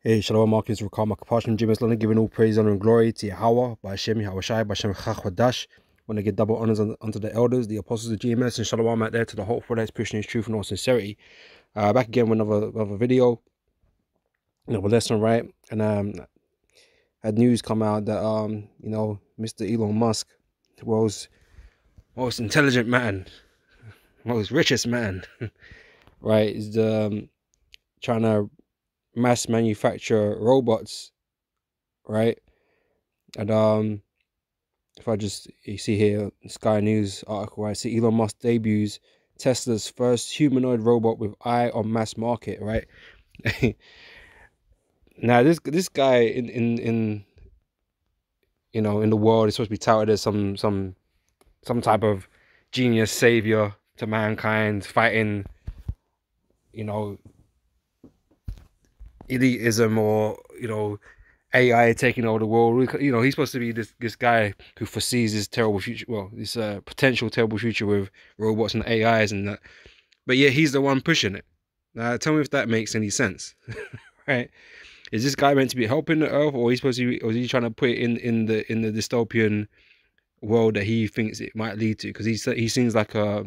Hey, Shalom, Marcus, Rukama, Kapashim, Jim, Islam, giving all praise, honor, and glory to Yahweh, by Hashem, Yahweh Shai, by Hashem, Chachwadash. Want to give double honors unto the elders, the apostles of GMS, and Shalom out there to the hopeful that's pushing his truth and all sincerity. Back again with another video, another lesson, right? And had news come out that Mr. Elon Musk, the world's most intelligent man, most richest man, right, is trying to mass manufacture robots, right? And if you see here, Sky News article, right? See, Elon Musk debuts Tesla's first humanoid robot with eye on mass market, right? Now this guy in the world is supposed to be touted as some type of genius savior to mankind, fighting elitism or AI taking over the world. He's supposed to be this guy who foresees this terrible future. Well, this potential terrible future with robots and AIs and that. But yeah, he's the one pushing it. Now, tell me if that makes any sense, right? Is this guy meant to be helping the Earth, or or is he trying to put it in the dystopian world that he thinks it might lead to? Because he seems like a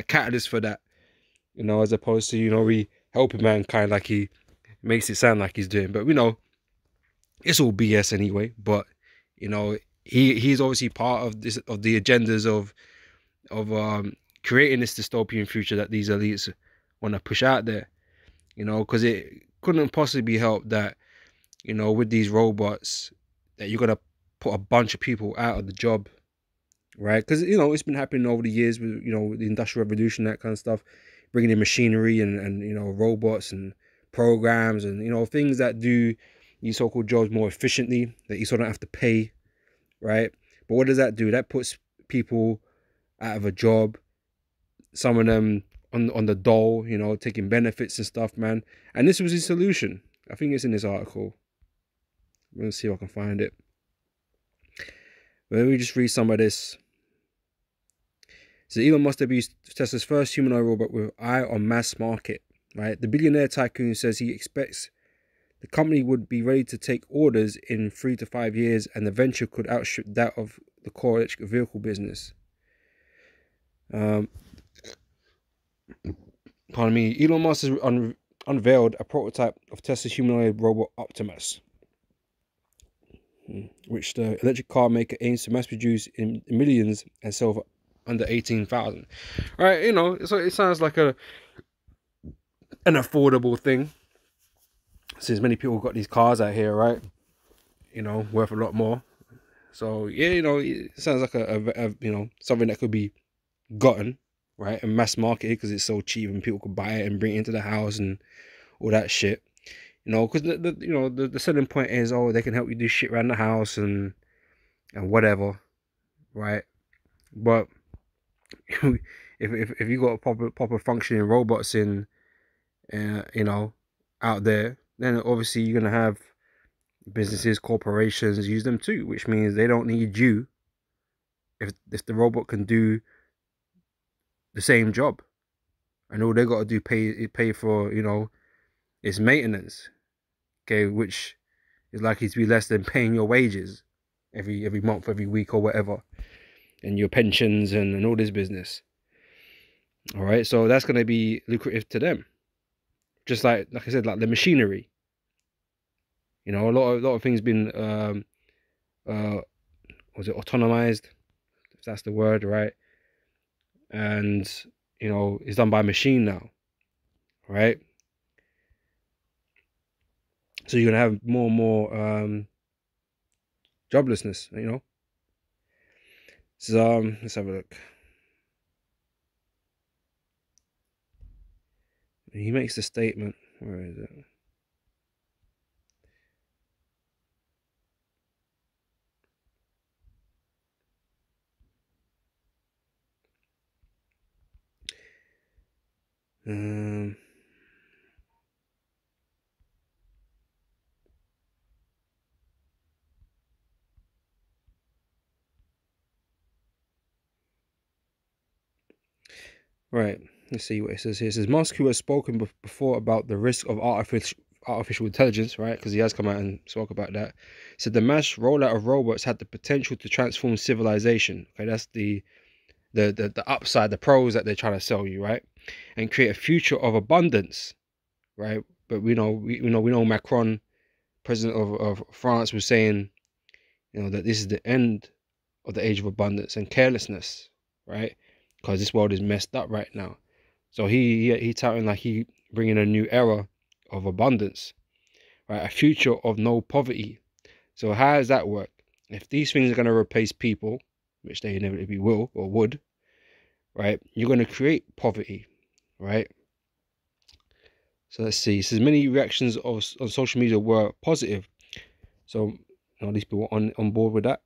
catalyst for that, as opposed to we helping mankind like he makes it sound like he's doing. But it's all BS anyway. But he's obviously part of the agendas of creating this dystopian future that these elites want to push out there. Because it couldn't possibly be helped that with these robots that you're gonna put a bunch of people out of the job, right? Because it's been happening over the years with with the Industrial Revolution, that kind of stuff, bringing in machinery and robots and programs and things that do these so-called jobs more efficiently, that you sort of don't have to pay, right? But what does that do? That puts people out of a job, some of them on the dole, taking benefits and stuff, man. And this was his solution. I think it's in this article. Let's see if I can find it. But let me just read some of this. So Elon Musk debuts Tesla's first humanoid robot with eye on mass market, right? The billionaire tycoon says he expects the company would be ready to take orders in 3 to 5 years, and the venture could outstrip that of the core electric vehicle business. Pardon me. Elon Musk has unveiled a prototype of Tesla's humanoid robot Optimus, which the electric car maker aims to mass produce in millions and sell for under 18,000. Right? So it sounds like an affordable thing, since many people got these cars out here, right? Worth a lot more. So yeah, it sounds like a something that could be gotten, right, and mass marketed because it's so cheap and people could buy it and bring it into the house and all that shit. Because the selling point is, oh, they can help you do shit around the house and whatever, right? But if you got proper functioning robots in out there, then obviously you're gonna have businesses, corporations use them too, which means they don't need you if the robot can do the same job, and all they got to do pay for its maintenance, okay, which is likely to be less than paying your wages every month, every week, or whatever, and your pensions and all this business. All right, so that's going to be lucrative to them, just like I said, like the machinery. A lot of things been was it autonomized, if that's the word, right? And it's done by machine now, right? So you're gonna have more and more joblessness, So let's have a look. He makes the statement. Where is it? Right, let's see what it says here. It says Musk, who has spoken before about the risk of artificial intelligence, right? Because he has come out and spoke about that. So the mass rollout of robots had the potential to transform civilization. Okay, that's the upside, the pros that they're trying to sell you, right? And create a future of abundance, right? But we know Macron, president of France, was saying, that this is the end of the age of abundance and carelessness, right? Because this world is messed up right now. So he touting like he bringing a new era of abundance, right? A future of no poverty. So how does that work? If these things are going to replace people, which they inevitably will or would, right? You're going to create poverty, right? So let's see. It says many reactions on social media were positive. So these people were on board with that.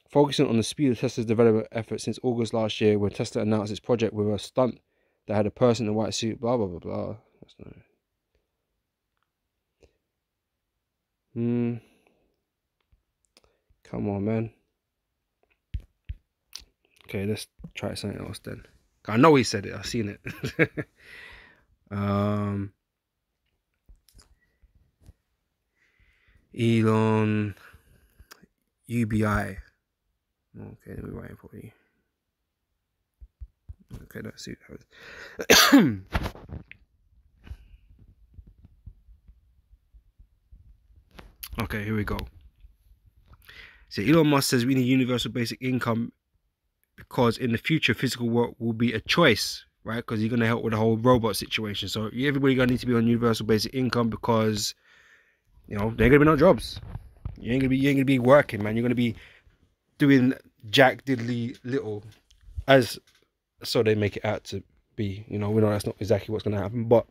Focusing on the speed of Tesla's development efforts since August last year, when Tesla announced its project with a stunt that had a person in a white suit, blah, blah, blah, blah. That's not it. Come on, man. Okay, let's try something else then. I know he said it. I've seen it. Elon UBI. Okay, let me write it for you. Okay, let's see what that was. Okay, here we go. So Elon Musk says we need universal basic income because in the future physical work will be a choice, right? Because you're gonna help with the whole robot situation. So everybody gonna need to be on universal basic income because there ain't gonna be no jobs. You ain't gonna be working, man. You're gonna be doing jack diddly little, as so they make it out to be. We know that's not exactly what's gonna happen, but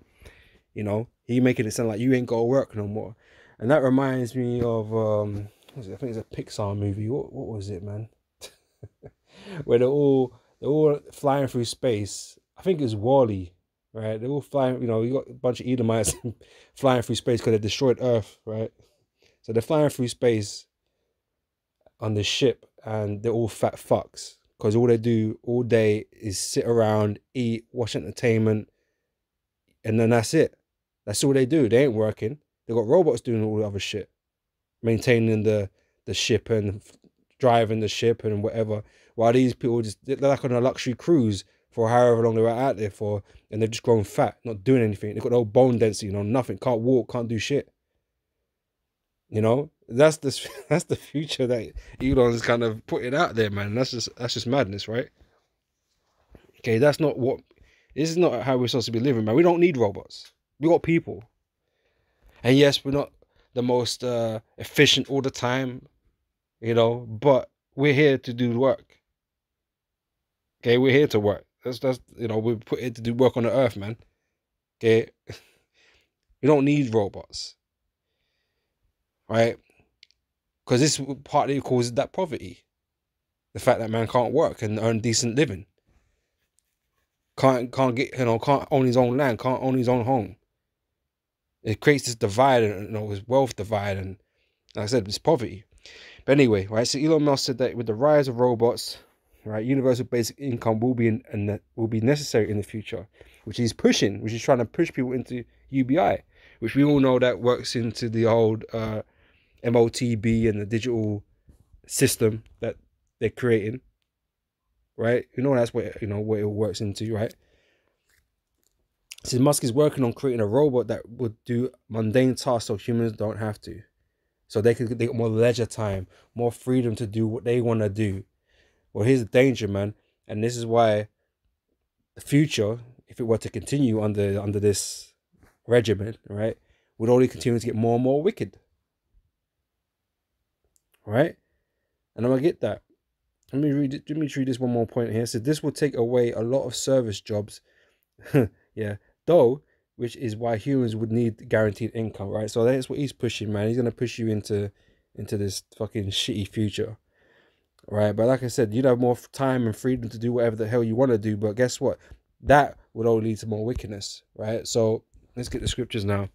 he making it sound like you ain't gotta work no more. And that reminds me of I think it's a Pixar movie. What was it, man? Where they're all flying through space. I think it was WALL-E, right? They're all flying. You got a bunch of Edomites flying through space because they destroyed Earth, right? So they're flying through space on the ship, and they're all fat fucks because all they do all day is sit around, eat, watch entertainment, and then that's it. That's all they do. They ain't working. They got robots doing all the other shit, maintaining the ship and driving the ship and whatever. While these people they're like on a luxury cruise for however long they're out there for, and they've just grown fat, not doing anything. They've got no bone density, nothing. Can't walk, can't do shit. That's the future that Elon's kind of putting out there, man. That's just madness, right? Okay, this is not how we're supposed to be living, man. We don't need robots. We got people. And yes, we're not the most efficient all the time, but we're here to do work. Okay, we're here to work. That's we're put here to do work on the earth, man. Okay, we don't need robots, right? Because this partly causes that poverty, the fact that man can't work and earn decent living, can't get can't own his own land, can't own his own home. It creates this divide, and this wealth divide, and like I said, it's poverty. But anyway, right? So Elon Musk said that with the rise of robots, right, universal basic income will be necessary in the future, which he's pushing, which is trying to push people into UBI, which we all know that works into the old MOTB and the digital system that they're creating, right? That's what what it works into, right? So Musk is working on creating a robot that would do mundane tasks so humans don't have to. So they get more leisure time, more freedom to do what they want to do. Well, here's the danger, man. And this is why the future, if it were to continue under this regimen, right, would only continue to get more and more wicked. Right? And I'm going to get that. Let me read this one more point here. So this will take away a lot of service jobs. Yeah. Though, which is why humans would need guaranteed income, right? So that's what he's pushing, man. He's going to push you into this fucking shitty future, right? But like I said, you'd have more time and freedom to do whatever the hell you want to do. But guess what? That would only lead to more wickedness, right? So let's get the scriptures now,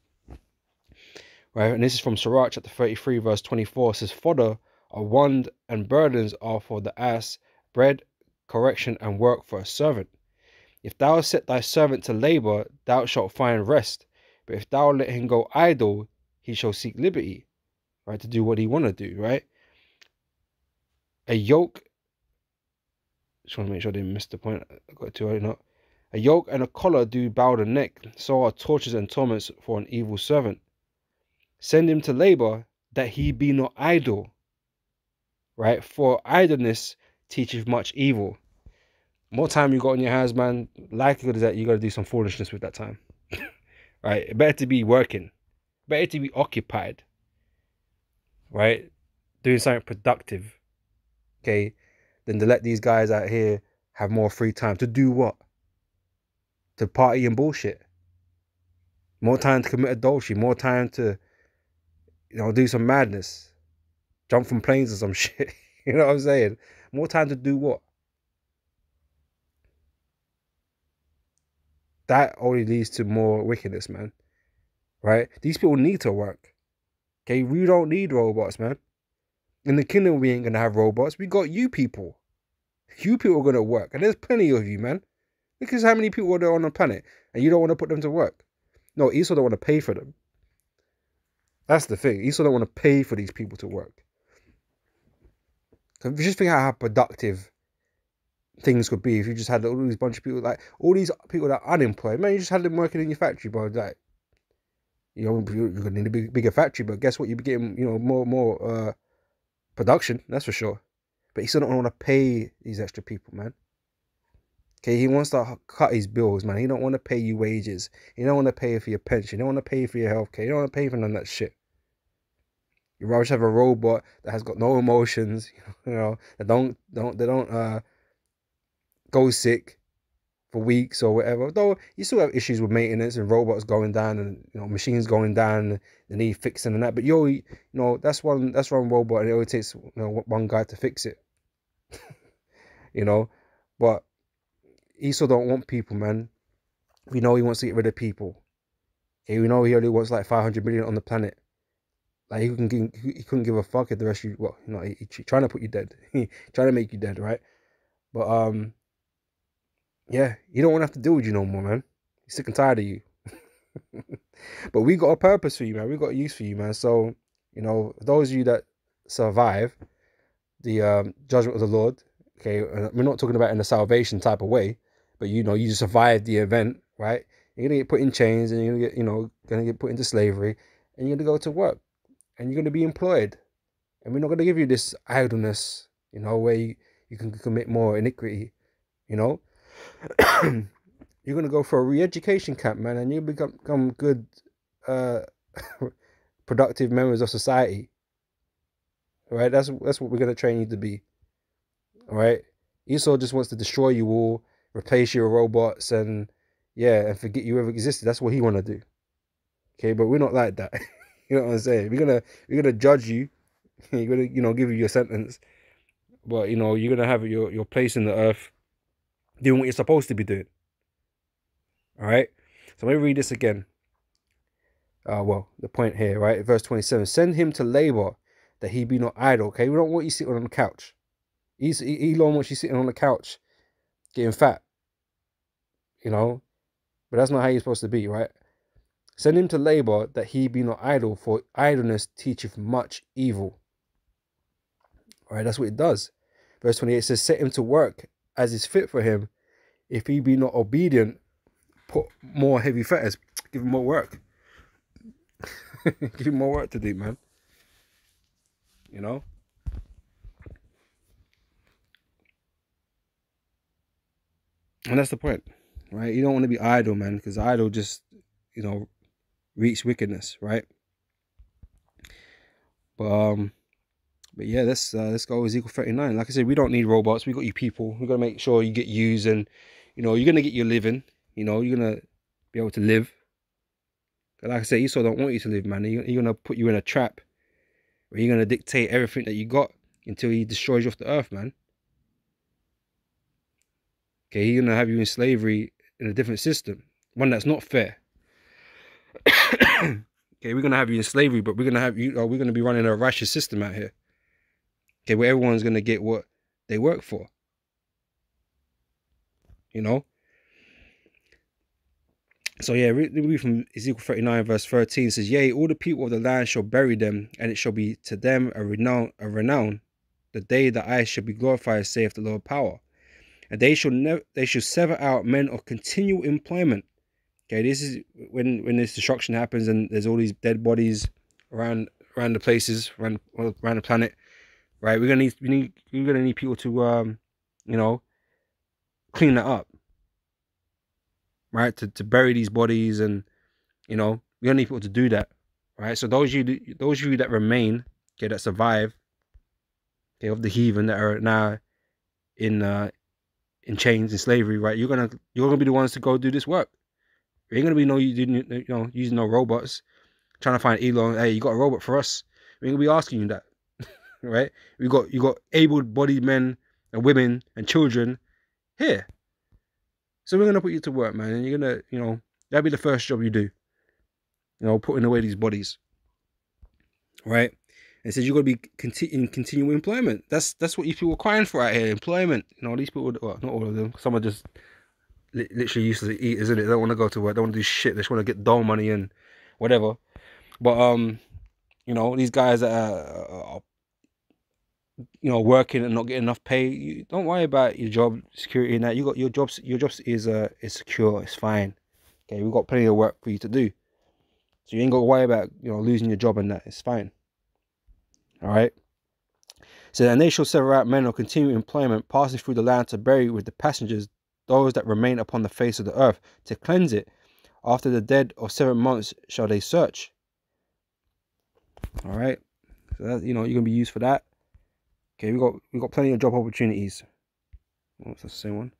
right? And this is from Sirach chapter 33, verse 24. It says, fodder are wand and burdens are for the ass, bread, correction, and work for a servant. If thou set thy servant to labour, thou shalt find rest. But if thou let him go idle, he shall seek liberty, right, to do what he want to do, right? A yoke, just want to make sure I didn't miss the point. I got it too early, not. A yoke and a collar do bow the neck, so are tortures and torments for an evil servant. Send him to labor, that he be not idle, right? For idleness teacheth much evil. More time you got on your hands, man, likelihood is that you got to do some foolishness with that time, right? Better to be working, better to be occupied, right? Doing something productive, okay, than to let these guys out here have more free time to do what? To party and bullshit. More time to commit adultery, more time to, do some madness, jump from planes or some shit. You know what I'm saying? More time to do what? That only leads to more wickedness, man. Right? These people need to work. Okay, we don't need robots, man. In the kingdom, we ain't gonna have robots. We got you people. You people are gonna work, and there's plenty of you, man. Look at how many people are there on the planet, and you don't want to put them to work. No, Esau don't want to pay for them. That's the thing. Esau don't want to pay for these people to work. So just think how productive things could be if you just had all these bunch of people, like all these people that are unemployed. Man, you just had them working in your factory, bro. Like, you're gonna need a bigger factory, but guess what? You'll be getting, more production. That's for sure. But he still don't want to pay these extra people, man. Okay, he wants to cut his bills, man. He don't want to pay you wages. He don't want to pay for your pension. He don't want to pay for your healthcare. He don't want to pay for none of that shit. You rather just have a robot that has got no emotions, that don't go sick for weeks or whatever. Though you still have issues with maintenance and robots going down and machines going down and they need fixing and that. But that's one robot and it only takes one guy to fix it. But Esau don't want people, man. We know he wants to get rid of people. Okay, we know he only wants like 500 million on the planet. Like he couldn't give a fuck if the rest of you. Well, he's trying to put you dead. Trying to make you dead, right? But yeah, he don't want to have to deal with you no more, man. He's sick and tired of you. But we got a purpose for you, man. We got a use for you, man. So those of you that survive the judgment of the Lord, okay, we're not talking about in a salvation type of way, but you survive the event, right? You're gonna get put in chains, and you're gonna get put into slavery, and you're gonna go to work, and you're gonna be employed, and we're not gonna give you this idleness, where you can commit more iniquity, You're gonna go for a re-education camp, man, and you become good, productive members of society. All right, that's what we're gonna train you to be. All right, Esau just wants to destroy you all, replace your robots, and forget you ever existed. That's what he want to do. Okay, but we're not like that. You know what I'm saying? We're gonna judge you. You're gonna give you your sentence, but you're gonna have your place in the earth, doing what you're supposed to be doing. All right. So let me read this again. The point here, right? Verse 27. Send him to labor, that he be not idle. Okay, we don't want you sitting on the couch. Elon wants you sitting on the couch, getting fat. But that's not how you're supposed to be, right? Send him to labor, that he be not idle, for idleness teacheth much evil. All right, that's what it does. Verse 28 says, set him to work as is fit for him. If he be not obedient, put more heavy fetters. Give him more work. Give him more work to do, man. And that's the point, right? You don't want to be idle, man, because idle just, reach wickedness, right? But yeah, let's go with Ezekiel 39. Like I said, we don't need robots. We got you people. We're gonna make sure you get used, and you're gonna get your living. You're gonna be able to live. But like I said, Esau don't want you to live, man. He's gonna put you in a trap where you're gonna dictate everything that you got until he destroys you off the earth, man. Okay, he's gonna have you in slavery in a different system, one that's not fair. Okay, we're gonna have you in slavery, but we're gonna have you. We're gonna be running a righteous system out here. Okay, where everyone's gonna get what they work for. So yeah, read from Ezekiel 39 verse 13. It says, yea, all the people of the land shall bury them, and it shall be to them a renown, the day that I shall be glorified, saith the Lord power. And they shall sever out men of continual employment. Okay, this is when this destruction happens and there's all these dead bodies around the places, around the planet, right? We're gonna need people to you know, clean that up, right? To bury these bodies, and you know, we're gonna need people to do that, right? So those of you that remain, okay, that survive, okay, of the heathen that are now in chains and slavery, right? You're gonna be the ones to go do this work. You ain't gonna be using no robots, trying to find Elon. Hey, you got a robot for us? We ain't gonna be asking you that, right? You got able-bodied men and women and children here, so we're gonna put you to work, man. And you're gonna, that'll be the first job you do. Putting away these bodies, right? And it says you're gonna be in continual employment. That's what you people are crying for out here, employment. These people, well, not all of them. Some are just literally used to eat, isn't it? They don't want to go to work. They don't want to do shit. They just want to get dole money and whatever. But these guys that are working and not getting enough pay, don't worry about your job security and that. You got your job is secure. It's fine. Okay, we've got plenty of work for you to do, so you ain't got to worry about losing your job and that. It's fine. All right. So then they shall sever out men of continual employment, passing through the land to bury with the passengers those that remain upon the face of the earth, to cleanse it. After the dead of 7 months shall they search. All right. So that, you're gonna be used for that. Okay, we got plenty of job opportunities. What's the same one?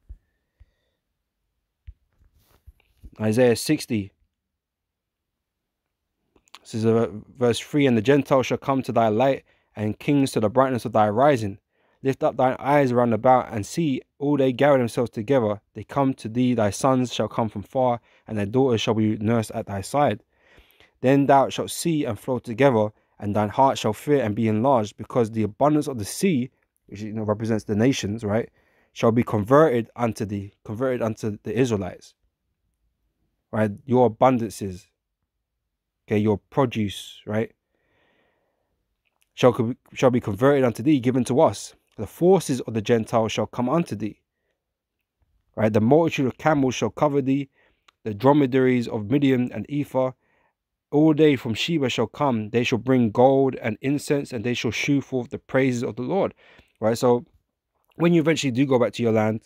Isaiah 60. This is verse 3. And the Gentiles shall come to thy light, and kings to the brightness of thy rising. Lift up thine eyes round about, and see, all they gather themselves together. They come to thee, thy sons shall come from far, and thy daughters shall be nursed at thy side. Then thou shalt see and flow together, and thine heart shall fear and be enlarged, because the abundance of the sea, which represents the nations, right, shall be converted unto the Israelites. Right, your abundances, okay, your produce, right, shall be converted unto thee, given to us. The forces of the Gentiles shall come unto thee. Right, the multitude of camels shall cover thee, the dromedaries of Midian and Ephah. All day from Sheba shall come. They shall bring gold and incense, and they shall shew forth the praises of the Lord. Right, so when you eventually do go back to your land,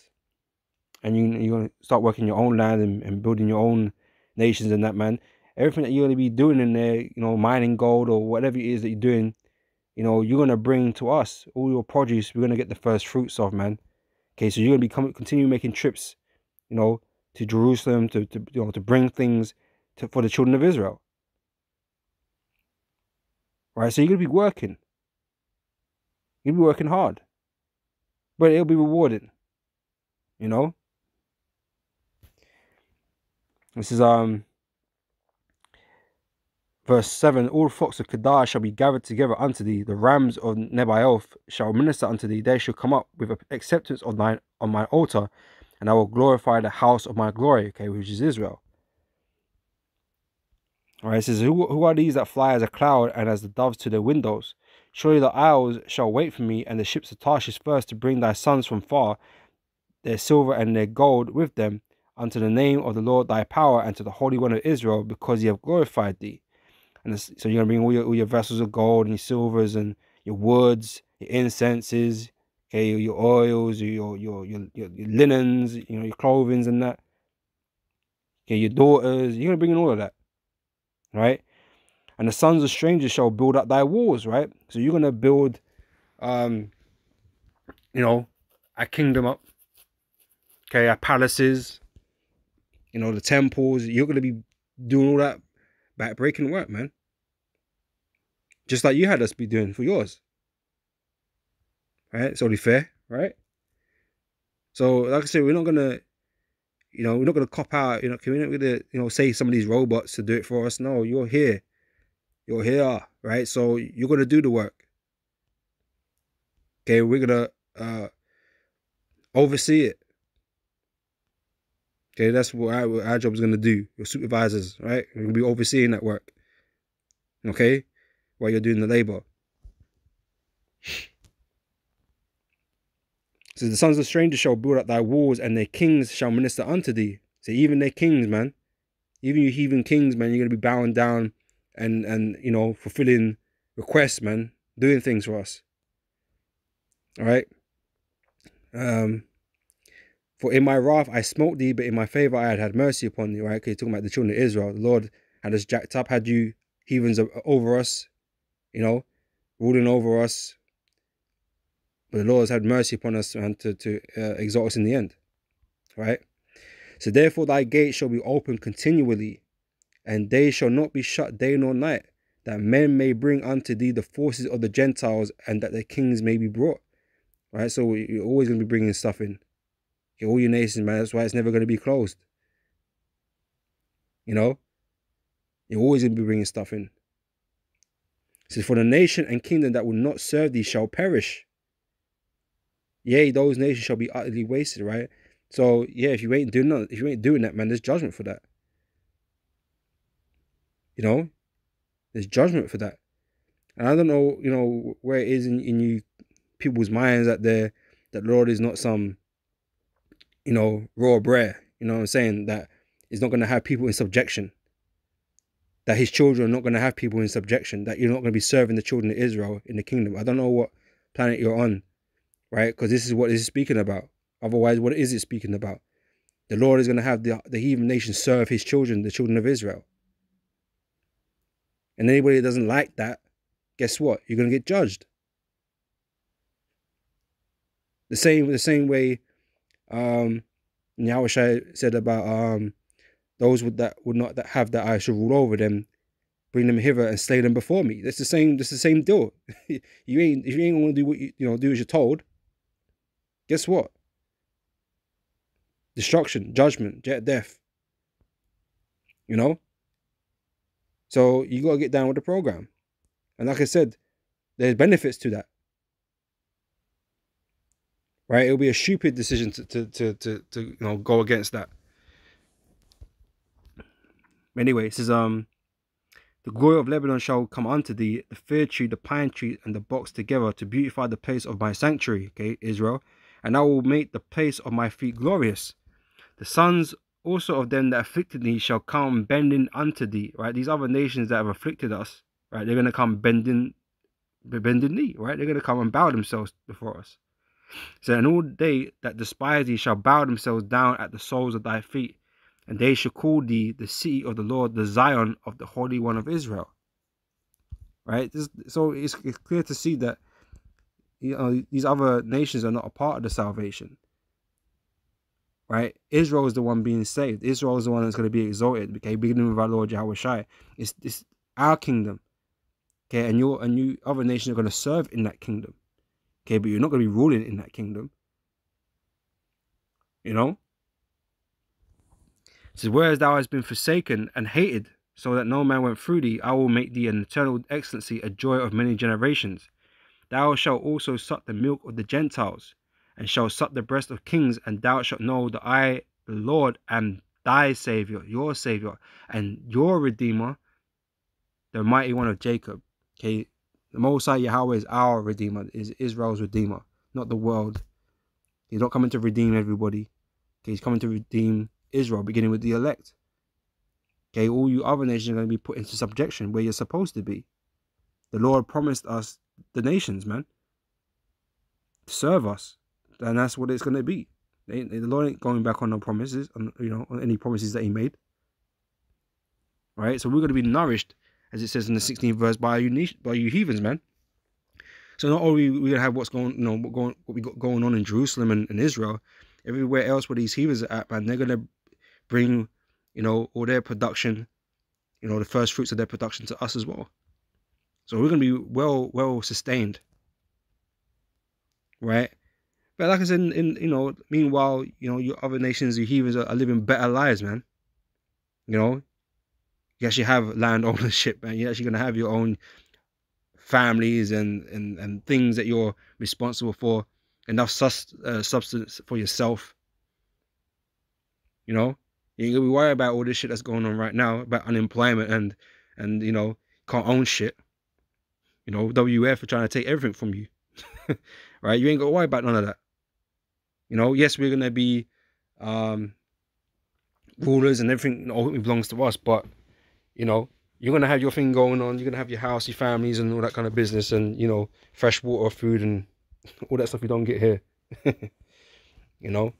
and you're going to start working your own land and building your own nations and that, man, everything that you're going to be doing in there, mining gold or whatever it is that you're doing, you're going to bring to us all your produce. We're going to get the first fruits of, man. Okay, so you're going to be continue making trips, to Jerusalem to bring things for the children of Israel. Right, so you're going to be working. You'll be working hard, but it'll be rewarding. This is verse 7. All flocks of Kedar shall be gathered together unto thee. The rams of Nebaioth shall minister unto thee. They shall come up with acceptance on my altar, and I will glorify the house of my glory. Okay, which is Israel. All right, it says, who are these that fly as a cloud and as the doves to their windows? Surely the isles shall wait for me, and the ships of Tarshish first, to bring thy sons from far, their silver and their gold with them, unto the name of the Lord thy power, and to the Holy One of Israel, because he have glorified thee. And so you're going to bring all your vessels of gold and your silvers and your woods, your incenses, okay, your oils, your linens, your clothing and that. Okay, your daughters, you're going to bring in all of that, right? And the sons of strangers shall build up thy walls, right? So you're going to build, a kingdom up, okay, our palaces, the temples. You're going to be doing all that back-breaking work, man. Just like you had us be doing for yours. Right? It's only fair, right? So, like I said, we're not gonna, we're not gonna cop out. We're not gonna, say some of these robots to do it for us. No, you're here, right? So you're gonna do the work. Okay, we're gonna oversee it. Okay, that's what our job is going to do. Your supervisors, right? We're going to be overseeing that work. Okay? While you're doing the labor. So the sons of strangers shall build up thy walls, and their kings shall minister unto thee. So even their kings, man, even you heathen kings, man, you're going to be bowing down and you know, fulfilling requests, man, doing things for us. All right? For in my wrath I smote thee, but in my favor I had mercy upon thee. Right? Okay, talking about the children of Israel. The Lord had us jacked up, had you heathens over us, you know, ruling over us. But the Lord has had mercy upon us and to exalt us in the end. Right? So therefore thy gates shall be open continually, and they shall not be shut day nor night, that men may bring unto thee the forces of the Gentiles, and that their kings may be brought. Right? So you're always going to be bringing stuff in. All your nations, man. That's why it's never going to be closed. You know? You're always going to be bringing stuff in. It says, for the nation and kingdom that will not serve thee shall perish. Yea, those nations shall be utterly wasted, right? So, yeah, if you ain't doing that, man, there's judgment for that. You know? There's judgment for that. And I don't know, you know, where it is in you people's minds that the Lord is not some, you know, raw bread. You know what I'm saying? That is not going to have people in subjection. That his children are not going to have people in subjection. That you're not going to be serving the children of Israel in the kingdom. I don't know what planet you're on, right? Because this is what this is speaking about. Otherwise, what is it speaking about? The Lord is going to have the heathen nations serve his children, the children of Israel. And anybody that doesn't like that, guess what? You're going to get judged. The same way Yahushua said about those that would not have that I shall rule over them, bring them hither and slay them before me. That's the same deal. If you ain't gonna do what do as you're told, guess what? Destruction, judgment, death. You know? So you gotta get down with the program. And like I said, there's benefits to that. Right? It'll be a stupid decision to go against that. Anyway, it says the glory of Lebanon shall come unto thee, the fir tree, the pine tree, and the box together to beautify the place of my sanctuary, okay, Israel. And I will make the place of my feet glorious. The sons also of them that afflicted thee shall come bending unto thee, right? These other nations that have afflicted us, right? They're going to come bending knee, right? They're going to come and bow themselves before us. So, and all they that despise thee shall bow themselves down at the soles of thy feet, and they shall call thee the city of the Lord, the Zion of the Holy One of Israel. Right? So it's clear to see that these other nations are not a part of the salvation. Right? Israel is the one being saved. Israel is the one that's going to be exalted. Okay, beginning with our Lord Yahushua. It's our kingdom. Okay, and you other nations are going to serve in that kingdom. Okay, but you're not going to be ruling in that kingdom. You know? It says, whereas thou hast been forsaken and hated, so that no man went through thee, I will make thee an eternal excellency, a joy of many generations. Thou shalt also suck the milk of the Gentiles, and shalt suck the breast of kings, and thou shalt know that I, the Lord, am thy Savior, and your Redeemer, the mighty one of Jacob. Okay, the Most High Yahweh is our Redeemer, is Israel's Redeemer, not the world. He's not coming to redeem everybody. Okay, he's coming to redeem Israel, beginning with the elect. Okay, all you other nations are going to be put into subjection where you're supposed to be. The Lord promised us the nations, man, to serve us, and that's what it's going to be. The Lord ain't going back on no promises, on any promises that He made. Right, so we're going to be nourished, as it says in the 16th verse, by you heathens, man. So not only we gonna have what's going, what we got going on in Jerusalem and Israel, everywhere else where these heathens are at, man, they're gonna bring, all their production, the first fruits of their production to us as well. So we're gonna be well sustained, right? But like I said, meanwhile, your other nations, your heathens are living better lives, man. You actually have land ownership, man. You're actually gonna have your own families and things that you're responsible for, enough substance for yourself. You ain't gonna be worried about all this shit that's going on right now about unemployment and can't own shit. WF are trying to take everything from you, right? You ain't gonna worry about none of that. Yes, we're gonna be rulers and everything ultimately belongs to us, but you're gonna have your thing going on. You're gonna have your house, your families, and all that kind of business, and fresh water, food, and all that stuff you don't get here. you know.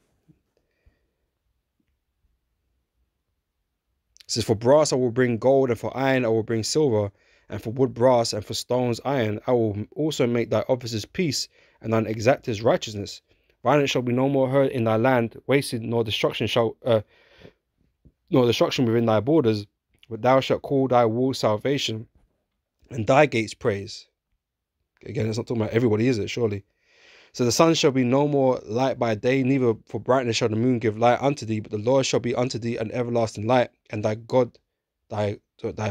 It says, for brass I will bring gold, and for iron I will bring silver, and for wood brass, and for stones iron. I will also make thy officers peace, and thine exactors righteousness. Violence shall be no more heard in thy land, wasted nor destruction within thy borders. But thou shalt call thy walls salvation, and thy gates praise. Again, it's not talking about everybody, is it? Surely. So the sun shall be no more light by day, neither for brightness shall the moon give light unto thee, but the Lord shall be unto thee an everlasting light, and thy God, thy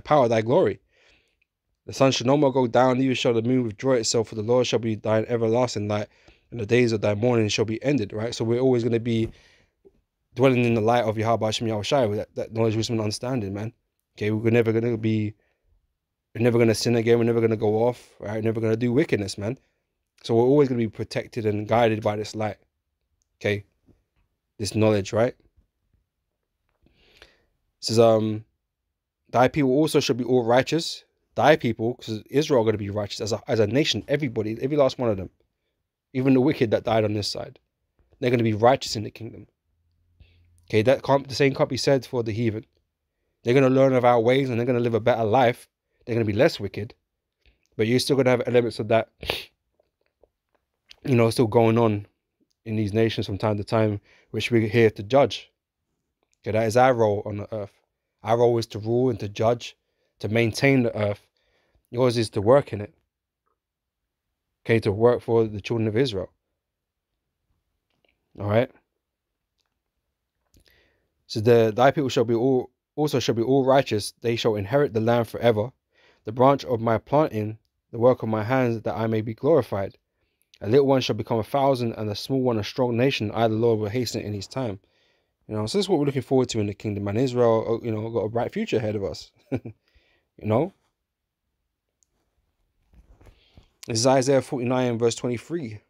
power, thy glory. The sun shall no more go down, neither shall the moon withdraw itself, for the Lord shall be thine everlasting light, and the days of thy mourning shall be ended, right? So we're always going to be dwelling in the light of Yahweh Hashem Yahushai, with that knowledge, wisdom, and understanding, man. Okay, we're never going to sin again, we're never going to go off, right? We're never going to do wickedness, man. So we're always going to be protected and guided by this light. Okay. This knowledge, right? It says, thy people also shall be all righteous. Thy people, because Israel are going to be righteous as a nation, everybody, every last one of them. Even the wicked that died on this side. They're going to be righteous in the kingdom. Okay, the same can't be said for the heathen. They're going to learn of our ways and they're going to live a better life. They're going to be less wicked. But you're still going to have elements of that still going on in these nations from time to time, which we're here to judge. Okay, that is our role on the earth. Our role is to rule and to judge, to maintain the earth. Yours is to work in it. Okay, to work for the children of Israel. All right. So thy people shall be all righteous. They shall inherit the land forever. The branch of my planting, the work of my hands, that I may be glorified. A little one shall become 1,000, and a small one a strong nation. I, the Lord, will hasten it in his time. So this is what we're looking forward to in the kingdom. And Israel, got a bright future ahead of us. This is Isaiah 49, verse 23. It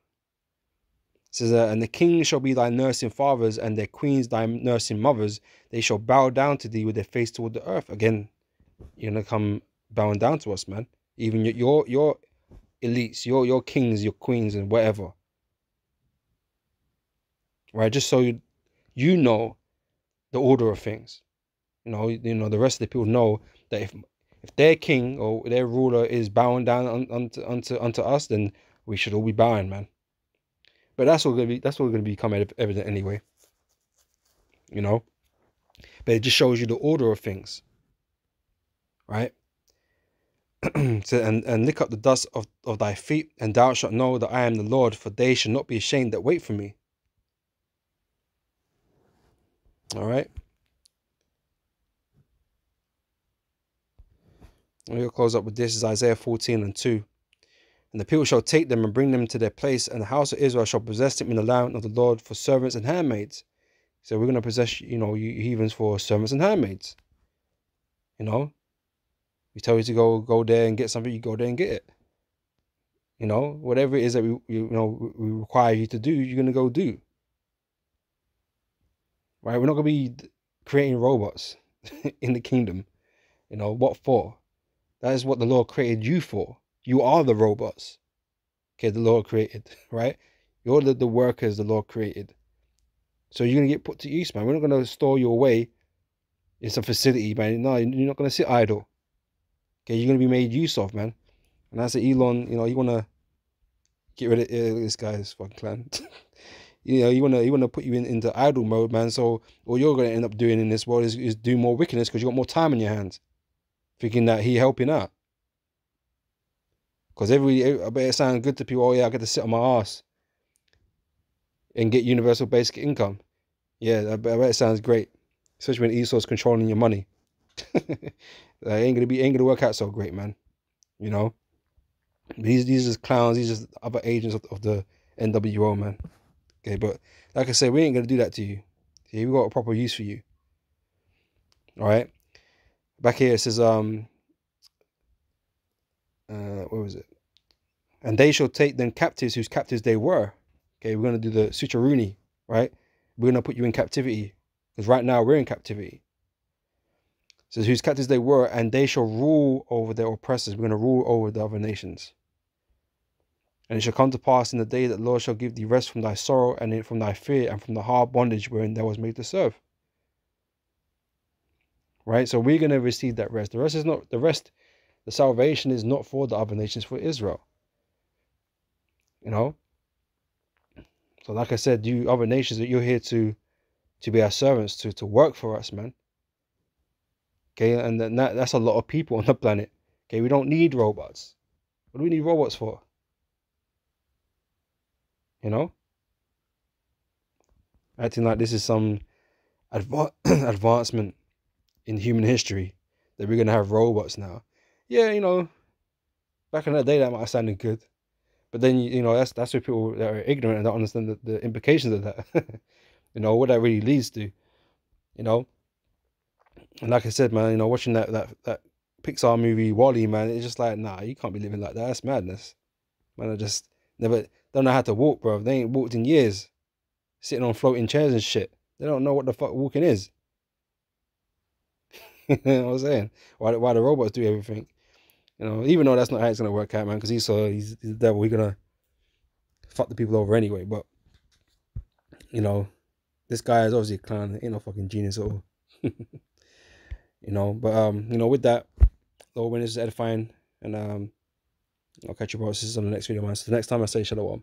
says, and the kings shall be thy nursing fathers, and their queens thy nursing mothers. They shall bow down to thee with their face toward the earth. Again, you're going to come bowing down to us, man. Even your elites, your kings, your queens, and whatever. Right? Just so you know the order of things. The rest of the people know that if their king or their ruler is bowing down unto us, then we should all be bowing, man. But that's all going to become evident anyway. But it just shows you the order of things, right? So, and lick up the dust of thy feet, and thou shalt know that I am the Lord, for they shall not be ashamed that wait for me. All right. We'll close up with this. Is Isaiah 14 and 2. And the people shall take them and bring them to their place, and the house of Israel shall possess them in the land of the Lord for servants and handmaids. So we're going to possess, you heathens for servants and handmaids. We tell you to go there and get something, you go there and get it. Whatever it is that we require you to do, you're going to go do. Right? We're not going to be creating robots in the kingdom. What for? That is what the Lord created you for. You are the robots. Okay, the Lord created, right? You're the workers the Lord created. So you're going to get put to use, man. We're not going to store you away in some facility, man. No, you're not going to sit idle. Okay, you're going to be made use of, man. And that's Elon, you want to get rid of this guy's fucking clan. You want to put you into idle mode, man. So all you're going to end up doing in this world is do more wickedness because you got more time in your hands. Thinking that he helping out. Because I bet it sounds good to people. Oh yeah, I get to sit on my ass and get universal basic income. Yeah, I bet it sounds great, especially when Esau's controlling your money. ain't gonna work out so great, man. These are just clowns. These are just other agents of the NWO, man. Okay, but like I said, we ain't gonna do that to you. See, we got a proper use for you. All right. Back here it says where was it? And they shall take them captives whose captives they were. Okay, we're gonna do the Sucharuni, right? We're gonna put you in captivity because right now we're in captivity. It says whose captives they were, and they shall rule over their oppressors. We're gonna rule over the other nations. And it shall come to pass in the day that the Lord shall give thee rest from thy sorrow and from thy fear and from the hard bondage wherein thou was made to serve. Right? So we're gonna receive that rest. The rest is not the rest. The salvation is not for the other nations, for Israel. You know. So like I said, you other nations, you're here to be our servants, to work for us, man. Okay, and that's a lot of people on the planet. Okay, we don't need robots. What do we need robots for? You know, acting like this is some advancement in human history that we're gonna have robots now. Yeah, you know, back in that day that might have sounded good, but then you know that's where people that are ignorant and don't understand the implications of that. You know what that really leads to. You know, and like I said, man, you know, watching that Pixar movie WALL-E, man, it's just like, nah, you can't be living like that. That's madness. Man, I just never don't know how to walk, bro. They ain't walked in years, sitting on floating chairs and shit. They don't know what the fuck walking is. You know what I'm saying? Why the robots do everything? You know, even though that's not how it's gonna work out, man. Because he's the devil. He's gonna fuck the people over anyway. But you know, this guy is obviously a clown. Ain't no fucking genius at all. You know, but you know, with that, Lord, when this is edifying, and I'll catch you, bro. This is on the next video, man. So the next time I say shalom.